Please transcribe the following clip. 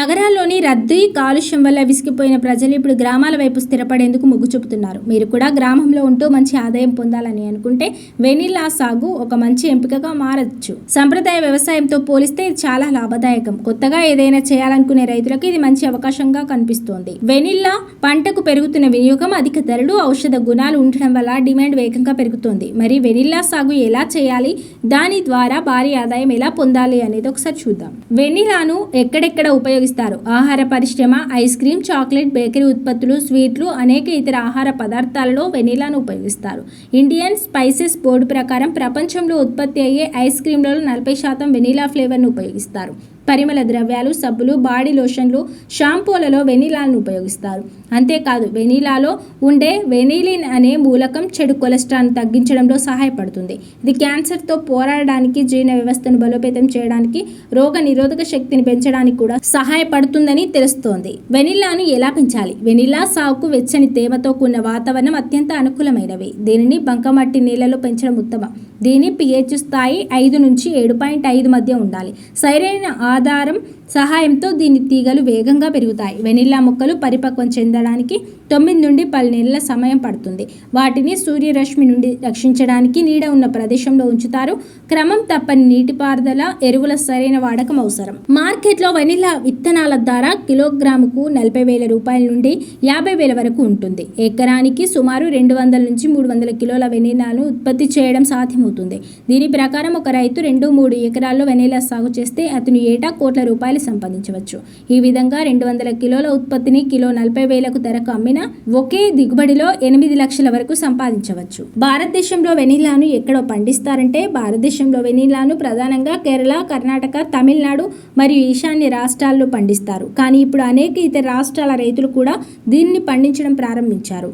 నగరాల్లోని రద్దీ, కాలుష్యం వల్ల విసిగిపోయిన ప్రజలు ఇప్పుడు గ్రామాల వైపు స్థిరపడేందుకు మొగ్గు చూపుతున్నారు. మీరు కూడా గ్రామంలో ఉంటూ మంచి ఆదాయం పొందాలని అనుకుంటే వెనిల్లా సాగు ఒక మంచి ఎంపికగా మారచ్చు. సంప్రదాయ వ్యవసాయంతో పోలిస్తే ఇది చాలా లాభదాయకం. కొత్తగా ఏదైనా చేయాలనుకునే రైతులకు ఇది మంచి అవకాశంగా కనిపిస్తోంది. వెనిల్లా పంటకు పెరుగుతున్న వినియోగం, అధిక ధరలు, ఔషధ గుణాలు ఉండటం వల్ల డిమాండ్ వేగంగా పెరుగుతోంది. మరి వెనిల్లా సాగు ఎలా చేయాలి, దాని ద్వారా భారీ ఆదాయం ఎలా పొందాలి అనేది ఒకసారి చూద్దాం. వెనిల్లాను ఎక్కడెక్కడ ఉపయోగిస్తారు? ఆహార పరిశ్రమ, ఐస్ క్రీమ్, చాక్లెట్, బేకరీ ఉత్పత్తులు, స్వీట్లు, అనేక ఇతర ఆహార పదార్థాలలో వెనిలాను ఉపయోగిస్తారు. ఇండియన్ స్పైసెస్ బోర్డు ప్రకారం ప్రపంచంలో ఉత్పత్తి అయ్యే ఐస్ క్రీమ్లలో 40% వెనిలా ఫ్లేవర్ను ఉపయోగిస్తారు. పరిమళ ద్రవ్యాలు, సబ్బులు, బాడీ లోషన్లు, షాంపూలలో వెనిలాను ఉపయోగిస్తారు. అంతేకాదు, వెనిలాలో ఉండే వెనిలిన్ అనే మూలకం చెడు కొలెస్ట్రాల్ను తగ్గించడంలో సహాయపడుతుంది. ఇది క్యాన్సర్తో పోరాడడానికి, జీర్ణ వ్యవస్థను బలోపేతం చేయడానికి, రోగ నిరోధక శక్తిని పెంచడానికి కూడా సహాయపడుతుందని తెలుస్తోంది. వెనిల్లాను ఎలా పెంచాలి? వెనిల్లా సాగుకు వెచ్చని తేమతో కూడిన వాతావరణం అత్యంత అనుకూలమైనవి. దీనిని బంకమట్టి నీళ్లలో పెంచడం ఉత్తమం. దీని pH స్థాయి 5 నుంచి 7.5 మధ్య ఉండాలి. సరైన ఆధారం సహాయంతో దీని తీగలు వేగంగా పెరుగుతాయి. వెనిల్లా మొక్కలు పరిపక్వం చెందడానికి 9 నుండి 10 నెలల సమయం పడుతుంది. వాటిని సూర్యరశ్మి నుండి రక్షించడానికి నీడ ఉన్న ప్రదేశంలో ఉంచుతారు. క్రమం తప్పని నీటిపారుదల, ఎరువుల సరైన వాడకం అవసరం. మార్కెట్లో వెనిల్లా విత్తనాల ధర కిలోగ్రాముకు 40,000 రూపాయల నుండి 50,000 వరకు ఉంటుంది. ఎకరానికి సుమారు 200 నుంచి 300 కిలోల వెనిల్లాను ఉత్పత్తి చేయడం సాధ్యమవుతుంది. దీని ప్రకారం ఒక రైతు 2-3 ఎకరాల్లో వెనిల్లా సాగు చేస్తే అతను ఏటా కోట్ల రూపాయలు సంపాదించవచ్చు. ఈ విధంగా 200 కిలోల ఉత్పత్తిని కిలో 40,000కు ధరకు అమ్మినా ఒకే దిగుబడిలో 8 లక్షల వరకు సంపాదించవచ్చు. భారతదేశంలో వెనిల్లాను ఎక్కడో పండిస్తారంటే, భారతదేశంలో వెనిల్లాను ప్రధానంగా కేరళ, కర్ణాటక, తమిళనాడు మరియు ఈశాన్య రాష్ట్రాల్లో పండిస్తారు. కానీ ఇప్పుడు అనేక ఇతర రాష్ట్రాల రైతులు కూడా దీన్ని పండించడం ప్రారంభించారు.